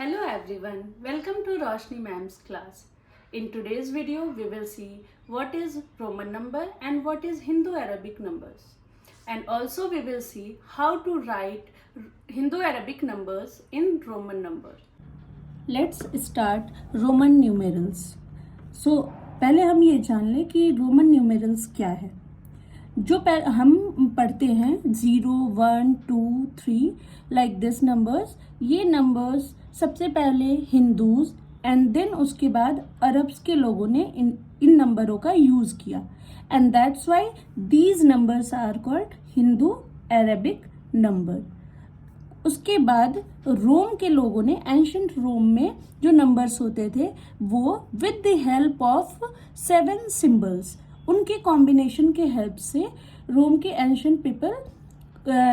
Hello everyone, welcome to Roshni Ma'am's class. In today's video, we will see what is Roman number and what is Hindu-Arabic numbers. And also we will see how to write Hindu-Arabic numbers in Roman numbers. Let's start Roman numerals. So पहले हम ये जान लें कि Roman numerals क्या है. जो हम पढ़ते हैं 0, 1, 2, 3 लाइक दिस नंबर्स, ये नंबर्स सबसे पहले हिंदूज एंड देन उसके बाद अरब्स के लोगों ने इन नंबरों का यूज़ किया and that's why these numbers are called Hindu Arabic number. उसके बाद रोम के लोगों ने एंशंट रोम में जो नंबर्स होते थे वो with the help of 7 symbols, उनके कॉम्बिनेशन के हेल्प से रोम के एंशंट पीपल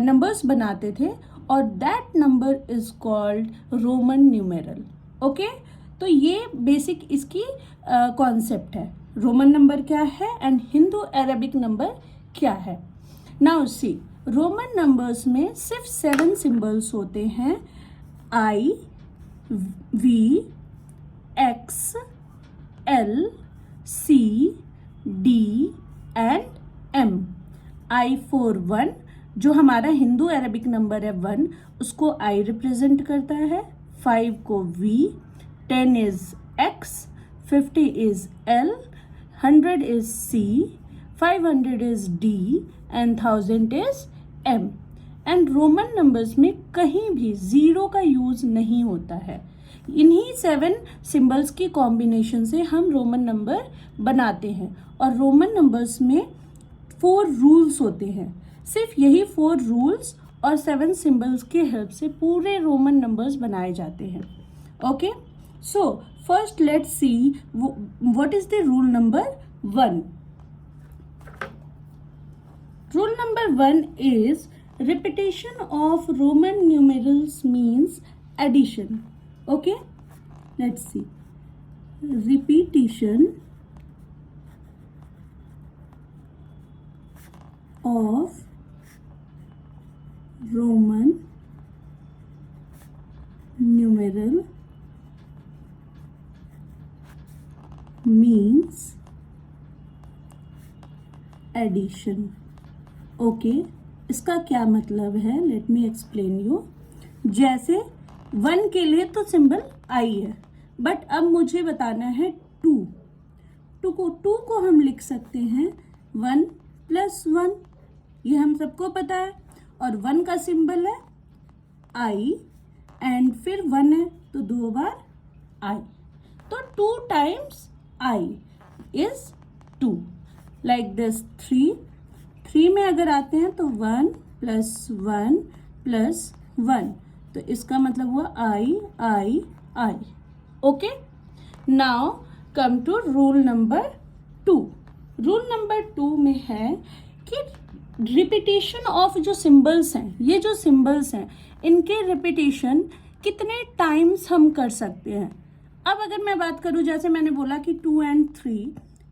नंबर्स बनाते थे और that number is called Roman numeral. Okay, तो ये बेसिक इसकी कॉन्सेप्ट है. रोमन नंबर क्या है एंड हिंदू अरेबिक नंबर क्या है. नाउ सी, रोमन नंबर्स में सिर्फ 7 सिंबल्स होते हैं. I, V, X, L, C, D and M. I for 1, जो हमारा हिंदू अरेबिक नंबर है 1, उसको आई रिप्रेजेंट करता है. 5 को V, 10 is X, 50 is L, 100 is C, 500 is D and 1000 is M. And Roman numbers में कहीं भी जीरो का यूज नहीं होता है. इन्हीं 7 सिंबल्स की कॉम्बिनेशन से हम रोमन नंबर बनाते हैं और रोमन नंबर्स में 4 रूल्स होते हैं. सिर्फ यही 4 रूल्स और 7 सिंबल्स के हेल्प से पूरे रोमन नंबर्स बनाए जाते हैं. Okay, so first let's see what is the rule number 1. Rule number 1 is repetition of Roman numerals means addition. Okay, let's see. Repetition of Roman numeral means addition. Okay, इसका क्या मतलब है, let me explain you. जैसे 1 के लिए तो symbol आई है, but अब मुझे बताना है 2 को हम लिख सकते हैं 1 + 1, ये हम सबको पता है. और 1 का सिंबल है आई एंड फिर 1 है तो 2 बार आई, तो 2 times I is 2. Like this 3 में अगर आते हैं तो 1 + 1 + 1, तो इसका मतलब हुआ I I I. Okay, now come to rule number 2. Rule number 2 में है कि रिपीटेशन ऑफ जो सिंबल्स हैं, ये जो सिंबल्स हैं इनके रिपीटेशन कितने टाइम्स हम कर सकते हैं. अब अगर मैं बात करूं, जैसे मैंने बोला कि 2 and 3,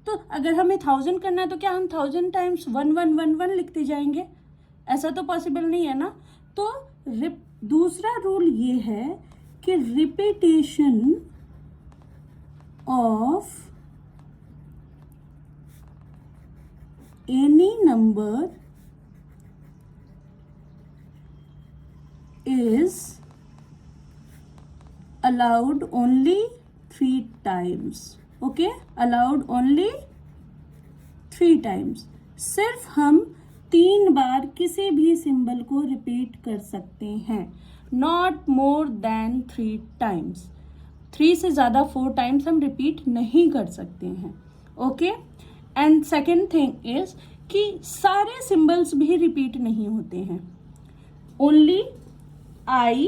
तो अगर हमें 1000 करना है तो क्या हम 1000 टाइम्स 1111 लिखते जाएंगे? ऐसा तो पॉसिबल नहीं है ना. तो दूसरा रूल ये है कि repetition of any number is allowed only 3 times. Okay, allowed only 3 times. सिर्फ हम 3 बार किसी भी सिंबल को रिपीट कर सकते हैं, नॉट मोर देन 3 टाइम्स. 3 से ज़्यादा 4 टाइम्स हम रिपीट नहीं कर सकते हैं. Okay, and second thing is कि सारे सिंबल्स भी रिपीट नहीं होते हैं. Only I,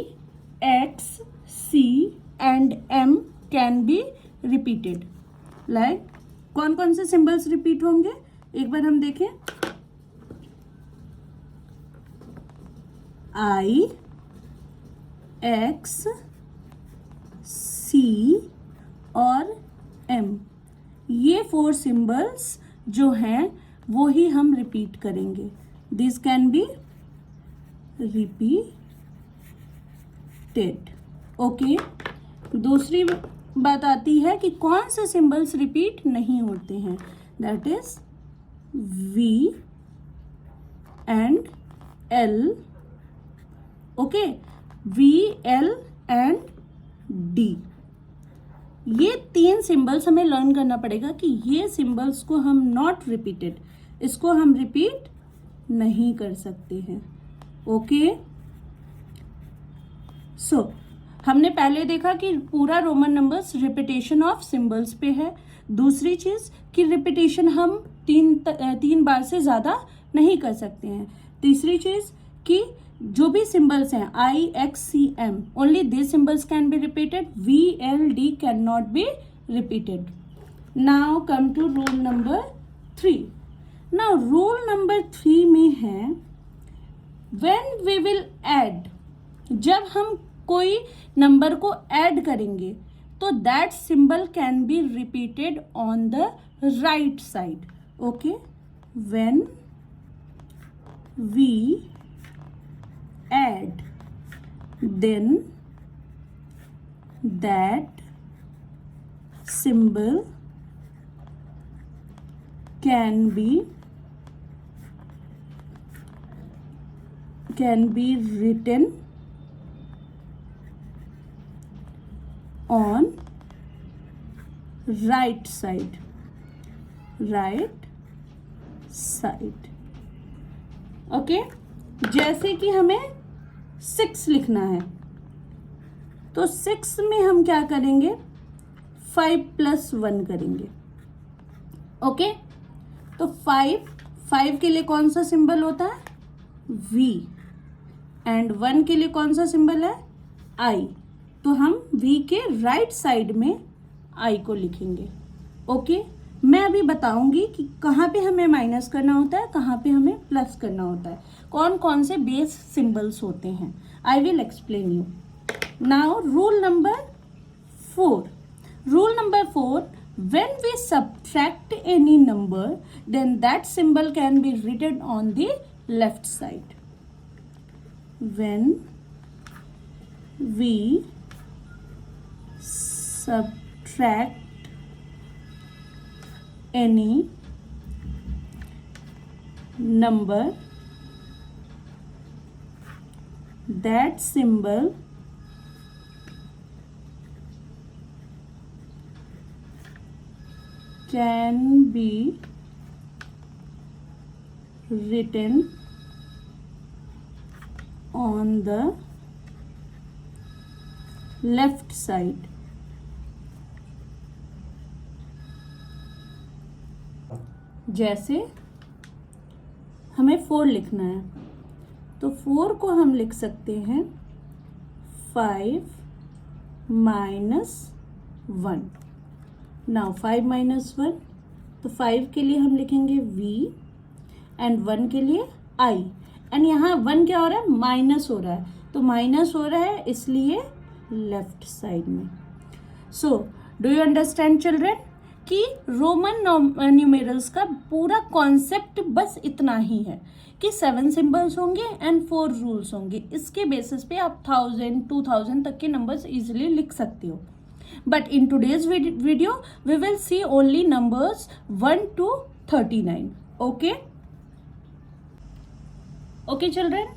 X, C and M can be repeated. Like कौन कौन से सिंबल्स रिपीट होंगे एक बार हम देखें. आई, एक्स, सी और एम, ये 4 सिंबल्स जो हैं वो ही हम रिपीट करेंगे. This can be repeated. Okay, दूसरी बात आती है कि कौन से सिंबल्स रिपीट नहीं होते हैं, that is V and L. Okay, V, L and D. ये 3 सिंबल्स हमें लर्न करना पड़ेगा कि ये सिंबल्स को हम नॉट रिपीटेड, इसको हम रिपीट नहीं कर सकते हैं. ओके, सो हमने पहले देखा कि पूरा Roman numbers repetition of symbols पे है. दूसरी चीज कि रिपीटेशन हम तीन बार से ज्यादा नहीं कर सकते हैं. तीसरी चीज कि जो भी सिंबल्स हैं I, X, C, M, only these symbols can be repeated. V, L, D cannot be repeated. Now come to rule number 3. Now rule number 3 में है when we will add, जब हम कोई नंबर को ऐड करेंगे तो that symbol can be repeated on the right side. Okay, when we add, then that symbol can be written on right side. Okay, जैसे कि हमें 6 लिखना है तो 6 में हम क्या करेंगे, 5 + 1 करेंगे. ओके, तो 5 के लिए कौन सा सिंबल होता है, V, एंड 1 के लिए कौन सा सिंबल है, I. तो हम V के राइट साइड में I को लिखेंगे. ओके, मैं अभी बताऊंगी कि कहाँ पे हमें माइनस करना होता है, कहाँ पे हमें प्लस करना होता है, कौन कौन से बेस सिंबल्स होते हैं. I will explain you. Now rule number 4. When we subtract any number, then that symbol can be written on the left side. When we subtract any number, that symbol can be written on the left side. जैसे हमें 4 लिखना है तो 4 को हम लिख सकते हैं 5 - 1. नाउ 5 - 1, तो 5 के लिए हम लिखेंगे V एंड 1 के लिए I. एंड यहाँ 1 क्या हो रहा है, माइनस हो रहा है, तो माइनस हो रहा है इसलिए लेफ्ट साइड में. So do you understand children कि रोमन न्यूमेरल्स का पूरा कॉन्सेप्ट बस इतना ही है कि 7 सिंबल्स होंगे एंड 4 रूल्स होंगे. इसके बेसिस पे आप 1000, 2000 तक के नंबर्स इजीली लिख सकते हो. But in today's video we will see only numbers 1 to 39. Okay children,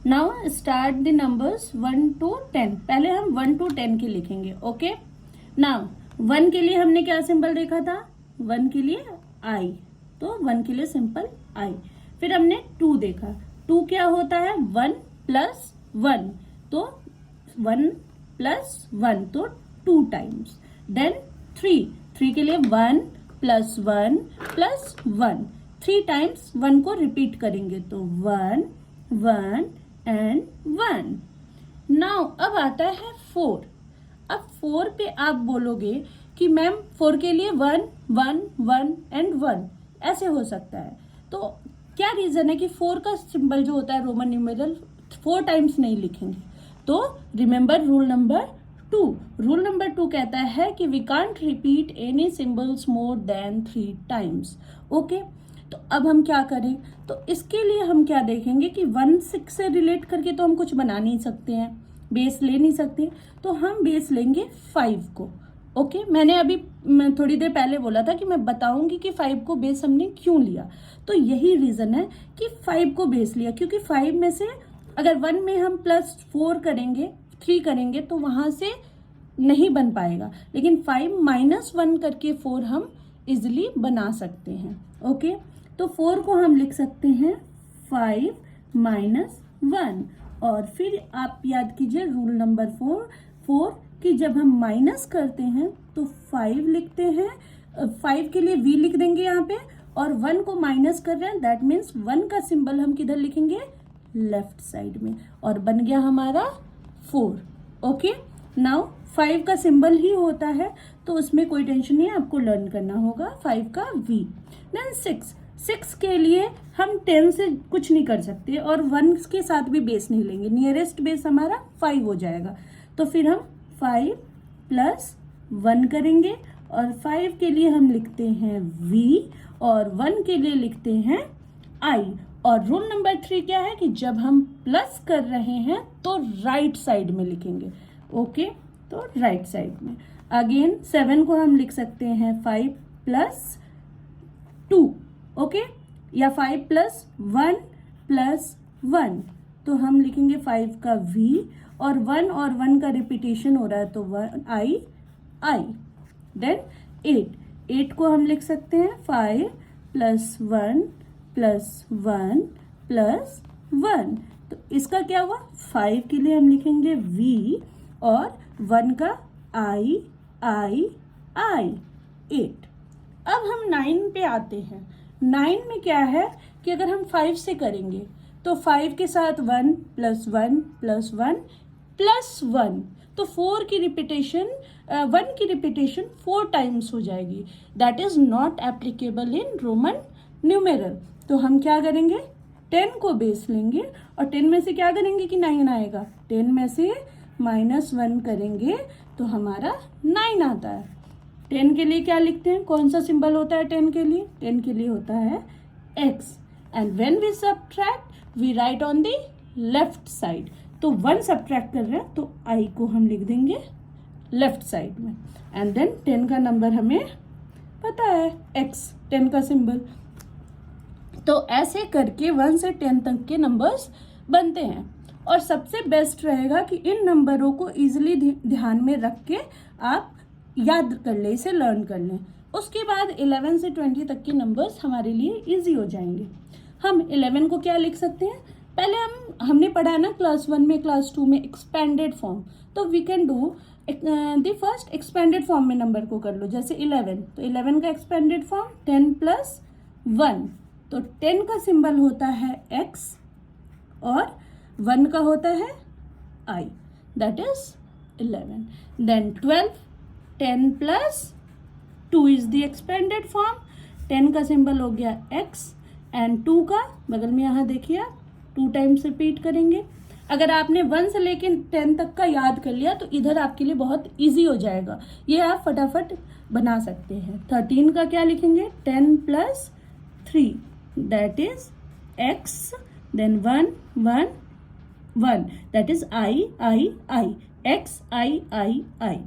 now start the numbers 1 to 10. पहले हम 1 to 10 के लिखेंगे. ओके, नाउ 1 के लिए हमने क्या सिंबल देखा था, 1 के लिए I, तो 1 के लिए सिंपल I. फिर हमने 2 देखा, 2 क्या होता है, 1 + 1, तो 1 + 1 तो 2 टाइम्स. देन 3 के लिए 1 + 1 + 1, 3 टाइम्स 1 को रिपीट करेंगे तो 1 1 एंड 1. नाउ अब आता है 4. अब 4 पे आप बोलोगे कि मैम 4 के लिए 1 1 1 एंड 1 ऐसे हो सकता है. तो क्या रीजन है कि 4 का सिंबल जो होता है रोमन न्यूमेरल 4 टाइम्स नहीं लिखेंगे. तो remember rule number 2. Rule number 2 कहता है कि we can't repeat any symbols more than 3 times. Okay, तो अब हम क्या करें, तो इसके लिए हम क्या देखेंगे कि 1 6 से रिलेट करके तो हम कुछ बना नहीं सकते हैं. बेस ले नहीं सकते, तो हम बेस लेंगे 5 को। ओके, मैंने अभी थोड़ी देर पहले बोला था कि मैं बताऊंगी कि 5 को बेस हमने क्यों लिया। तो यही रीज़न है कि 5 को बेस लिया, क्योंकि 5 में से अगर 1 में हम +4 करेंगे, 3 करेंगे तो वहाँ से नहीं बन पाएगा, लेकिन 5 - 1 करके 4 हम इजिली बना सकते हैं। ओके, तो 4 को हम लिख सकते हैं 5 - 1। और फिर आप याद कीजिए रूल नंबर 4 कि जब हम माइनस करते हैं तो 5 लिखते हैं, 5 के लिए v लिख देंगे यहाँ पे, और 1 को माइनस कर रहे हैं, दैट मीन्स 1 का सिंबल हम किधर लिखेंगे, लेफ्ट साइड में, और बन गया हमारा 4। ओके, नाउ 5 का सिंबल ही होता है तो उसमें कोई टेंशन नहीं है, आपको लर्न करना होगा 5 का v। देन 6 के लिए हम 10 से कुछ नहीं कर सकते और 1 के साथ भी बेस नहीं लेंगे, नियरेस्ट बेस हमारा 5 हो जाएगा। तो फिर हम 5 + 1 करेंगे, और 5 के लिए हम लिखते हैं v और 1 के लिए लिखते हैं i। और रूल नंबर 3 क्या है कि जब हम प्लस कर रहे हैं तो राइट साइड में लिखेंगे। ओके, तो राइट साइड में। अगेन 7 को हम लिख सकते हैं 5 + 2, ओके, या 5 + 1 + 1, तो हम लिखेंगे 5 का v, और 1 का रिपीटेशन हो रहा है तो 1 i। देन 8 को हम लिख सकते हैं 5 + 1 + 1 + 1, तो इसका क्या हुआ, 5 के लिए हम लिखेंगे v और 1 का i 8। अब हम 9 पे आते हैं। 9 में क्या है कि अगर हम 5 से करेंगे तो 5 के साथ 1 + 1 + 1 + 1, तो 1 की रिपीटेशन 4 टाइम्स हो जाएगी। That is not applicable in Roman numeral. तो हम क्या करेंगे, 10 को बेस लेंगे और 10 में से क्या करेंगे कि 9 आएगा, 10 में से -1 करेंगे तो हमारा 9 आता है। 10 के लिए क्या लिखते हैं, कौन सा सिंबल होता है 10 के लिए, 10 के लिए होता है x, and when we subtract we write on the left side. तो 1 सब्ट्रैक्ट कर रहे हैं तो i को हम लिख देंगे लेफ्ट साइड में, एंड देन 10 का नंबर हमें पता है x, 10 का सिंबल। तो ऐसे करके 1 से 10 तक के नंबर्स बनते हैं, और सबसे बेस्ट रहेगा कि इन नंबरों को इजीली ध्यान में रख के आप याद कर लें, इसे लर्न कर लें। उसके बाद 11 से 20 तक के नंबर्स हमारे लिए इजी हो जाएंगे। हम 11 को क्या लिख सकते हैं, पहले हमने पढ़ा ना क्लास 1 में, क्लास 2 में एक्सपेंडेड फॉर्म, तो we can do the first expanded form में नंबर को कर लो। जैसे 11, तो 11 का एक्सपेंडेड फॉर्म 10 + 1, तो 10 का सिंबल होता है x और 1 का होता है i, that is 11। Then 12, 10 + 2 is the expanded form, 10 का सिंबल हो गया x, एंड 2 का बगल में यहाँ देखिए आप 2 टाइम्स रिपीट करेंगे। अगर आपने 1 से लेकर 10 तक का याद कर लिया तो इधर आपके लिए बहुत इजी हो जाएगा, ये आप फटाफट बना सकते हैं। 13 का क्या लिखेंगे, 10 + 3, that is x, then 1 1 1, that is I x I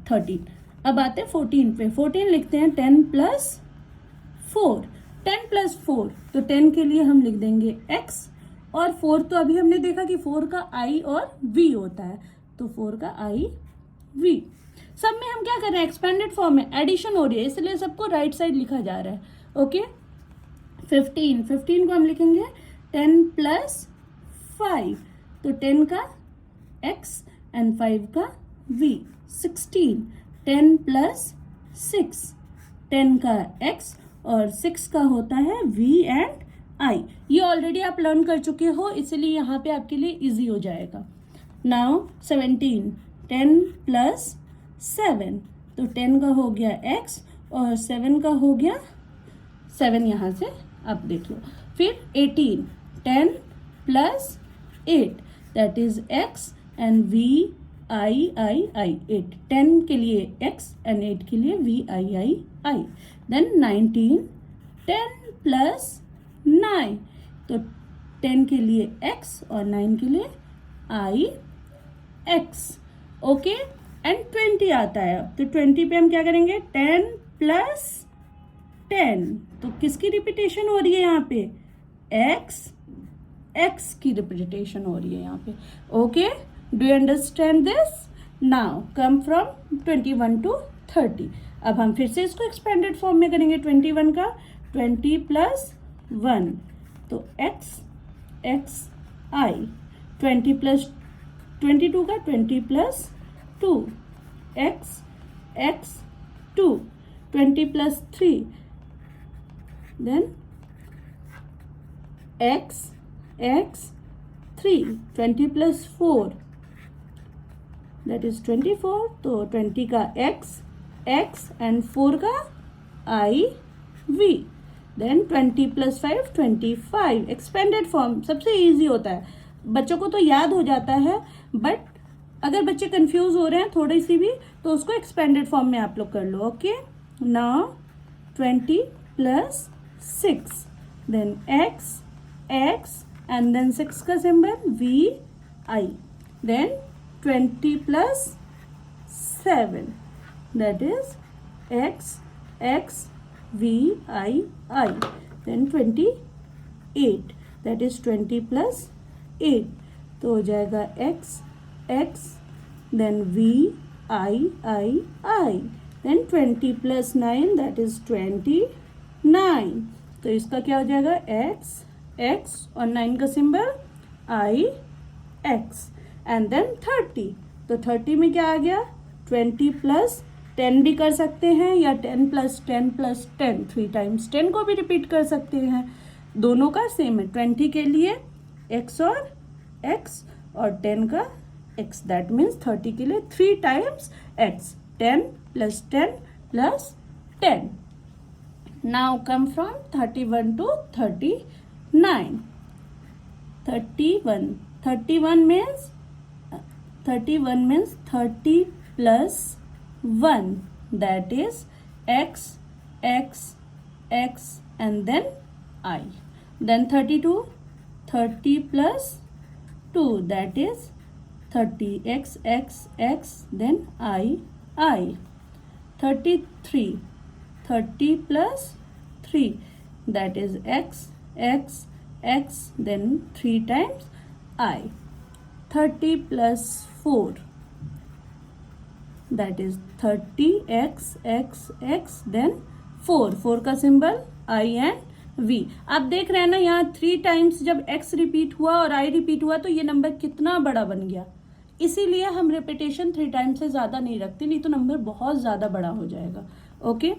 13। अब आते हैं 14 पे। 14 लिखते हैं 10 + 4, 10 + 4, तो 10 के लिए हम लिख देंगे x, और 4 तो अभी हमने देखा कि 4 का i और v होता है, तो 4 का i v। सब में हम क्या कर रहे हैं, एक्सपेंडेड फॉर्म में एडिशन हो रही है, इसलिए सबको राइट साइड लिखा जा रहा है। ओके, 15 को हम लिखेंगे 10 + 5, तो 10 का x एंड 5 का v। 16, 10 + 6, 10 का x और 6 का होता है v एंड i। ये ऑलरेडी आप लर्न कर चुके हो, इसलिए यहाँ पे आपके लिए इजी हो जाएगा। नाउ 17, 10 + 7, तो 10 का हो गया x और 7 का हो गया 7, यहाँ से आप देख लो। फिर 18, 10 + 8, that is x and v I 8, 10 के लिए x एंड 8 के लिए v I। देन 19, 10 + 9, तो 10 के लिए x और 9 के लिए x, ओके, एंड 20 आता है। तो 20 पे हम क्या करेंगे, 10 प्लस 10, तो किसकी रिपीटेशन हो रही है यहाँ पे, x की रिपीटेशन हो रही है यहाँ पे, okay, do you understand this. Now come from 21 to 30। अब हम फिर से इसको एक्सपेंडेड फॉर्म में करेंगे 21 का, 20 प्लस 1, तो x I, 20 प्लस 22 का 20 plus 2, x 2, 20 plus 3, then x 3, 20 plus 4, that is 24, तो 20 का x एंड 4 का I V, then 20 plus 5 25, expanded form सबसे इजी होता है, बच्चों को तो याद हो जाता है, बट अगर बच्चे कंफ्यूज हो रहे हैं थोड़ी सी भी तो उसको एक्सपेंडेड फॉर्म में आप लोग कर लो, okay. Now 20 plus 6, then x and then 6 का symbol VI, then 20 plus 7, that is x VI, then 28, that is 20 plus 8, तो हो जाएगा x then VI, then 20 plus 9, that is 29, तो इसका क्या हो जाएगा, x और 9 का सिंबल IX, एंड देन 30, तो 30 में क्या आ गया, 20 प्लस 10 भी कर सकते हैं, या 10 प्लस 10 प्लस 10, 3 टाइम्स 10 को भी रिपीट कर सकते हैं, दोनों का सेम है, 20 के लिए x और 10 का x, दैट मीन्स 30 के लिए 3 times x, 10 plus 10 plus 10। Now come from 31 to 39, 31 means 30 plus 1, that is x and then I, then 32, 30 plus 2, that is 30, x then I, 33, 30 plus 3, that is x then 3 times I, 30 plus 4, that is 30, x then 4 का symbol I and V। आप देख रहे हैं ना, यहाँ 3 times जब x repeat हुआ और I रिपीट हुआ तो ये नंबर कितना बड़ा बन गया, इसीलिए हम रिपीटेशन 3 टाइम्स से ज़्यादा नहीं रखते, नहीं तो नंबर बहुत ज़्यादा बड़ा हो जाएगा, ओके।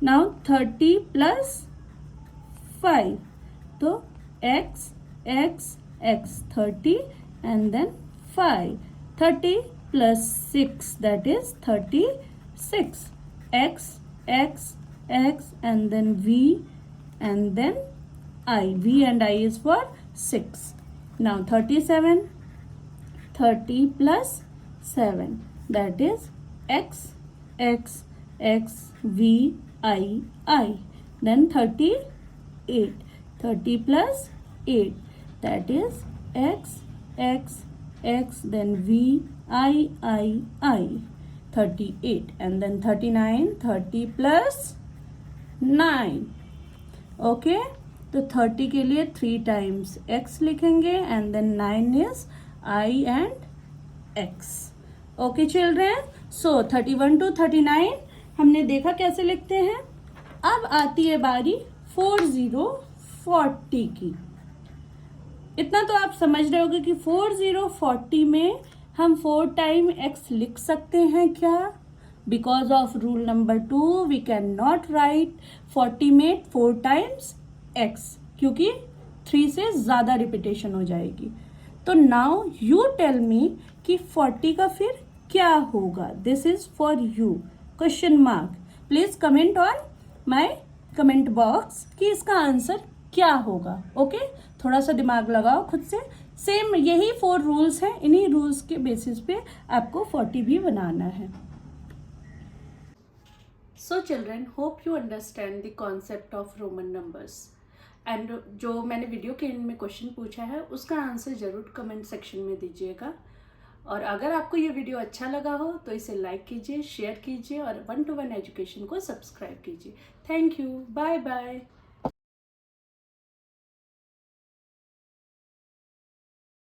नाउ 30 प्लस 5, तो x 30 and then 5, 30 plus 6, that is 36, x and then V and then I, V and I is for 6. Now 37, 30 plus 7, that is x V I, then 38, 30 plus 8, that is x then V I, 38, and then 39, 30 plus 9, okay. तो 30 के लिए 3 times x लिखेंगे and then 9 is I and x, okay children. So 31 to 39 हमने देखा कैसे लिखते हैं। अब आती है बारी 40 की। इतना तो आप समझ रहे होगे कि 40 में हम 4 टाइम x लिख सकते हैं क्या? Because of rule number 2 we can not write 40 में 4 टाइम्स x, क्योंकि 3 से ज़्यादा रिपीटेशन हो जाएगी। तो नाउ यू टेल मी कि 40 का फिर क्या होगा। This is for you, question mark. Please comment on my comment box कि इसका आंसर क्या होगा। ओके थोड़ा सा दिमाग लगाओ खुद से। सेम यही 4 रूल्स हैं, इन्हीं रूल्स के बेसिस पे आपको 40 भी बनाना है। So children, hope you understand the concept of Roman numbers. And जो मैंने वीडियो के एंड में क्वेश्चन पूछा है उसका आंसर ज़रूर कमेंट सेक्शन में दीजिएगा। और अगर आपको ये वीडियो अच्छा लगा हो तो इसे लाइक कीजिए, शेयर कीजिए और 1-to-1 एजुकेशन को सब्सक्राइब कीजिए। Thank you, bye bye.